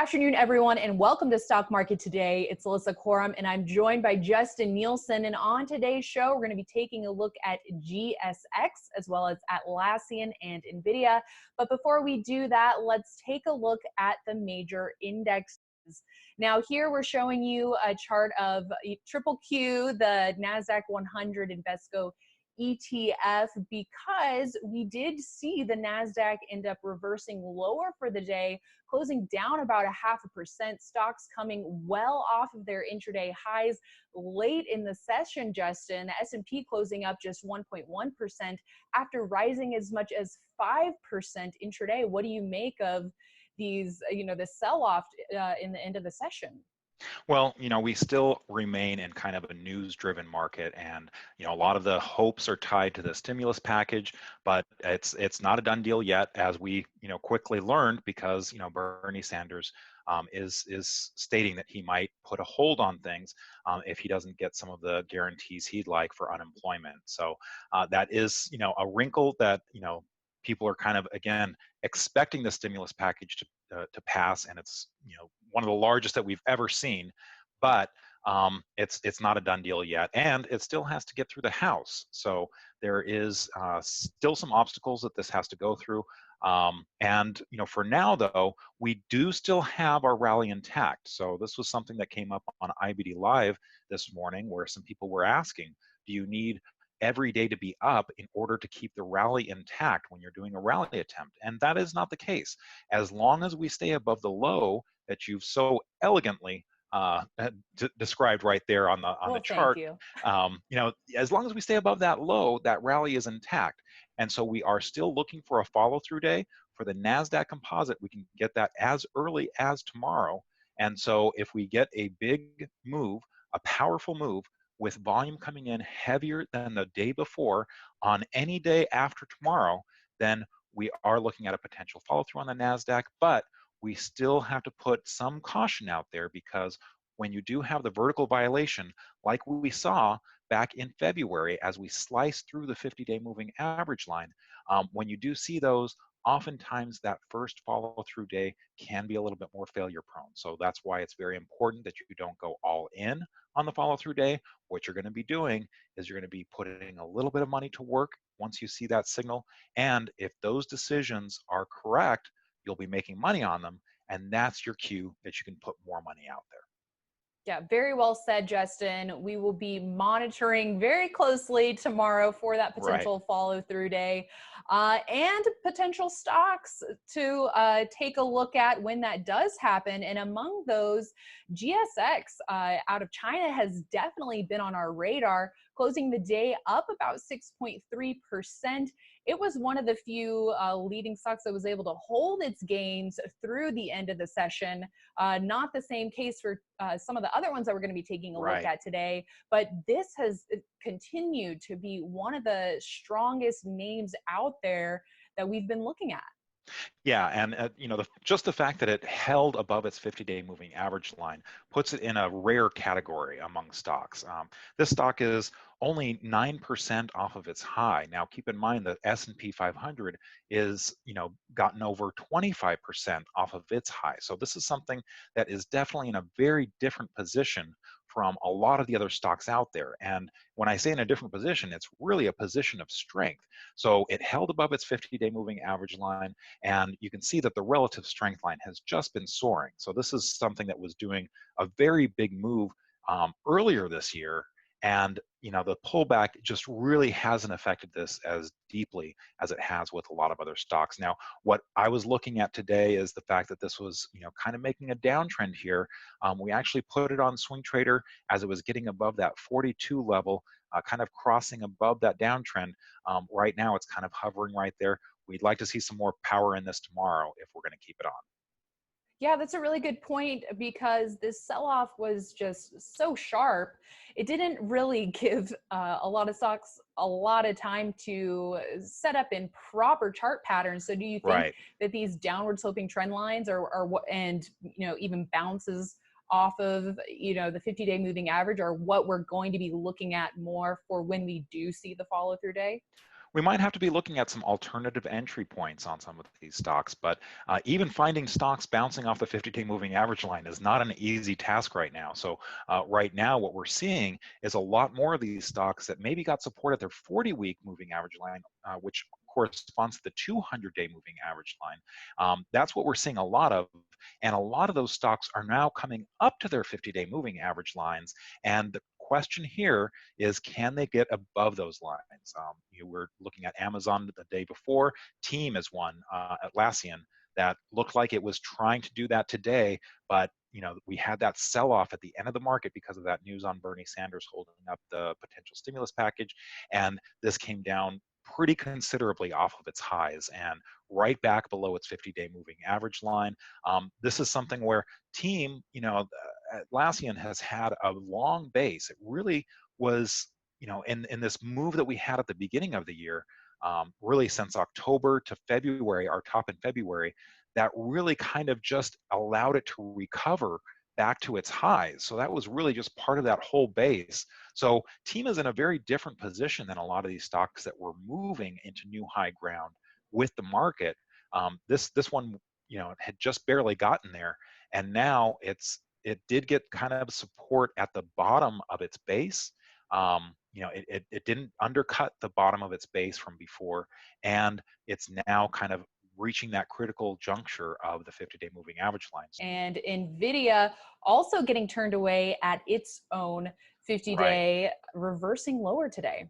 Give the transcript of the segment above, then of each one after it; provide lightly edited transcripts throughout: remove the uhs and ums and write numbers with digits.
afternoon, everyone, and welcome to Stock Market Today. It's Alyssa Corum, and I'm joined by Justin Nielsen. And on today's show, we're going to be taking a look at GSX as well as Atlassian and Nvidia. But before we do that, let's take a look at the major indexes. Now, here we're showing you a chart of Triple Q, the NASDAQ 100 Invesco ETF, because we did see the NASDAQ end up reversing lower for the day, closing down about 0.5%. Stocks coming well off of their intraday highs late in the session, Justin. The S&P closing up just 1.1% after rising as much as 5% intraday. What do you make of these, the sell-off in the end of the session? Well, we still remain in kind of a news-driven market, and a lot of the hopes are tied to the stimulus package, but it's not a done deal yet, as we quickly learned, because Bernie Sanders is stating that he might put a hold on things if he doesn't get some of the guarantees he'd like for unemployment. So that is a wrinkle that people are kind of, again, expecting the stimulus package to pass, and it's one of the largest that we've ever seen, but it's not a done deal yet, and it still has to get through the House. So there is still some obstacles that this has to go through. And for now, though, we do still have our rally intact. So this was something that came up on IBD Live this morning, where some people were asking, do you need every day to be up in order to keep the rally intact when you're doing a rally attempt? And that is not the case. As long as we stay above the low that you've so elegantly described right there on the chart, thank you. As long as we stay above that low, that rally is intact. And so we are still looking for a follow-through day for the NASDAQ composite. We can get that as early as tomorrow. And so if we get a big move, a powerful move, with volume coming in heavier than the day before on any day after tomorrow, then we are looking at a potential follow through on the NASDAQ, but we still have to put some caution out there, because when you do have the vertical violation, like we saw back in February as we sliced through the 50-day moving average line, when you do see those, oftentimes that first follow-through day can be a little bit more failure prone. So that's why it's very important that you don't go all in on the follow-through day. What you're going to be doing is you're going to be putting a little bit of money to work once you see that signal. And if those decisions are correct, you'll be making money on them. And that's your cue that you can put more money out there. Yeah, very well said, Justin. We will be monitoring very closely tomorrow for that potential follow-through day and potential stocks to take a look at when that does happen. And among those, GSX out of China has definitely been on our radar, closing the day up about 6.3%. It was one of the few leading stocks that was able to hold its gains through the end of the session. Not the same case for some of the other ones that we're going to be taking a look at today, but this has continued to be one of the strongest names out there that we've been looking at. Yeah, and just the fact that it held above its 50-day moving average line puts it in a rare category among stocks. This stock is only 9% off of its high. Now, keep in mind that S&P 500 is, gotten over 25% off of its high. So this is something that is definitely in a very different position from a lot of the other stocks out there. And when I say in a different position, it's really a position of strength. So it held above its 50-day moving average line, and you can see that the relative strength line has just been soaring. So this is something that was doing a very big move earlier this year, and the pullback just really hasn't affected this as deeply as it has with a lot of other stocks. Now, what I was looking at today is the fact that this was kind of making a downtrend here. We actually put it on Swing Trader as it was getting above that 42 level, kind of crossing above that downtrend. Right now, it's kind of hovering right there. We'd like to see some more power in this tomorrow if we're going to keep it on. Yeah, that's a really good point, because this sell-off was just so sharp. It didn't really give a lot of stocks a lot of time to set up in proper chart patterns. So do you think that these downward sloping trend lines are what, and even bounces off of the 50-day moving average are what we're going to be looking at more for when we do see the follow-through day? We might have to be looking at some alternative entry points on some of these stocks, but even finding stocks bouncing off the 50-day moving average line is not an easy task right now. So right now, what we're seeing is a lot more of these stocks that maybe got support at their 40-week moving average line, which corresponds to the 200-day moving average line. That's what we're seeing a lot of. And a lot of those stocks are now coming up to their 50-day moving average lines. And the question here is, can they get above those lines? You were looking at Amazon the day before. Team is one, Atlassian, that looked like it was trying to do that today, but we had that sell-off at the end of the market because of that news on Bernie Sanders holding up the potential stimulus package, and this came down pretty considerably off of its highs and right back below its 50-day moving average line. This is something where Team, Atlassian has had a long base. It really was, in this move that we had at the beginning of the year, really since October to February, our top in February, that really kind of just allowed it to recover back to its highs. So that was really just part of that whole base. So Team is in a very different position than a lot of these stocks that were moving into new high ground with the market. This one, had just barely gotten there, and now it did get kind of support at the bottom of its base. It didn't undercut the bottom of its base from before, and it's now kind of reaching that critical juncture of the 50-day moving average lines. And Nvidia also getting turned away at its own Right. 50-day, reversing lower today.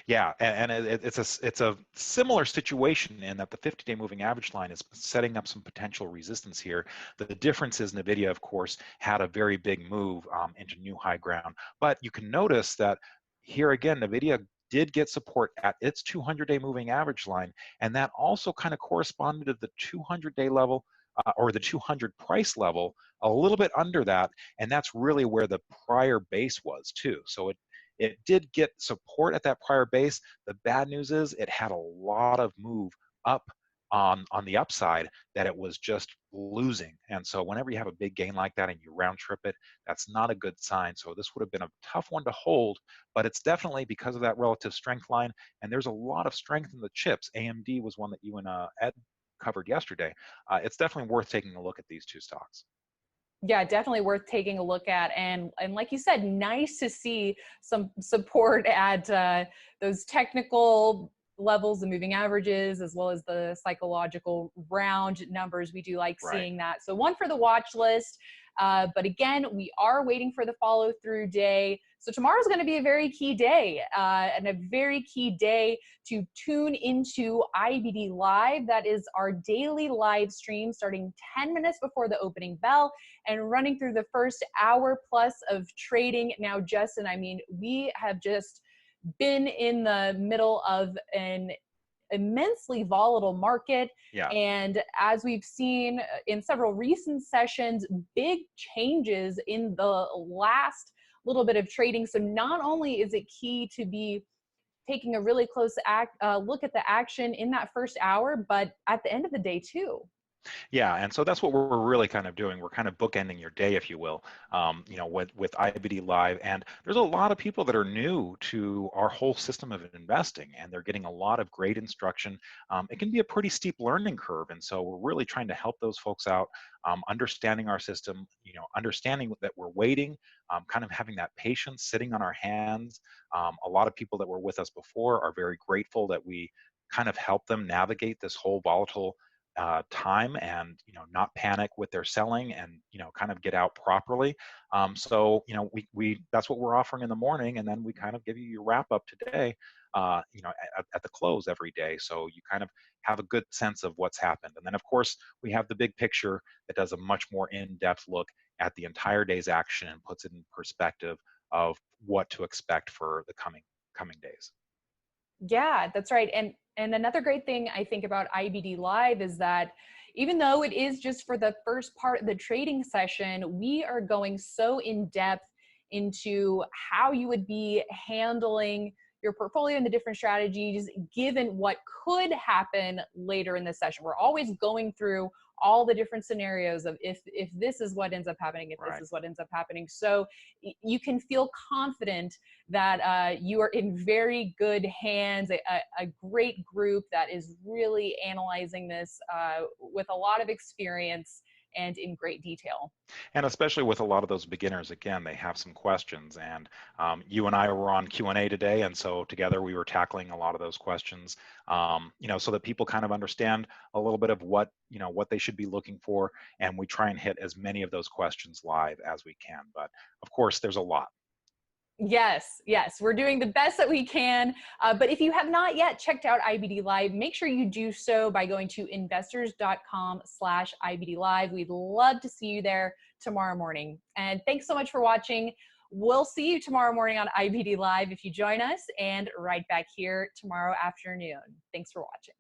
Yeah, and it's a similar situation in that the 50-day moving average line is setting up some potential resistance here. The difference is Nvidia, of course, had a very big move into new high ground, but you can notice that here again, Nvidia did get support at its 200-day moving average line, and that also kind of corresponded to the 200-day level. Or the 200 price level, a little bit under that, and that's really where the prior base was too. So it did get support at that prior base. The bad news is it had a lot of move up on the upside that it was just losing. And so whenever you have a big gain like that and you round trip it, that's not a good sign. So this would have been a tough one to hold, but it's definitely because of that relative strength line. And there's a lot of strength in the chips. AMD was one that you and Ed covered yesterday. It's definitely worth taking a look at these two stocks. Yeah, definitely worth taking a look at. And like you said, nice to see some support at those technical levels, the moving averages, as well as the psychological round numbers. We do like Right. seeing that. So one for the watch list. But again, we are waiting for the follow through day. So tomorrow's going to be a very key day and a very key day to tune into IBD Live. That is our daily live stream starting 10 minutes before the opening bell and running through the first hour plus of trading. Now, Justin, I mean, we have just been in the middle of an immensely volatile market. Yeah. And as we've seen in several recent sessions, big changes in the last little bit of trading. So not only is it key to be taking a really close look at the action in that first hour, but at the end of the day too. Yeah, and so that's what we're really kind of doing. We're kind of bookending your day, if you will, with IBD Live. And there's a lot of people that are new to our whole system of investing, and they're getting a lot of great instruction. It can be a pretty steep learning curve, and so we're really trying to help those folks out, understanding our system, understanding that we're waiting, kind of having that patience, sitting on our hands. A lot of people that were with us before are very grateful that we kind of help them navigate this whole volatile time, and not panic with their selling, and kind of get out properly. So we that's what we're offering in the morning, and then we kind of give you your wrap up today, at the close every day, so you kind of have a good sense of what's happened. And then of course we have the big picture that does a much more in-depth look at the entire day's action and puts it in perspective of what to expect for the coming days. Yeah, that's right. And another great thing I think about IBD Live is that even though it is just for the first part of the trading session, we are going so in depth into how you would be handling your portfolio and the different strategies given what could happen later in the session. We're always going through all the different scenarios of if this is what ends up happening, if this is what ends up happening. So you can feel confident that you are in very good hands, a great group that is really analyzing this with a lot of experience and in great detail. And especially with a lot of those beginners, again, they have some questions. And you and I were on Q&A today, and so together we were tackling a lot of those questions, so that people kind of understand a little bit of what they should be looking for, and we try and hit as many of those questions live as we can. But of course, there's a lot. Yes, yes, we're doing the best that we can. But if you have not yet checked out IBD Live, make sure you do so by going to investors.com/IBD Live. We'd love to see you there tomorrow morning. And thanks so much for watching. We'll see you tomorrow morning on IBD Live if you join us, and right back here tomorrow afternoon. Thanks for watching.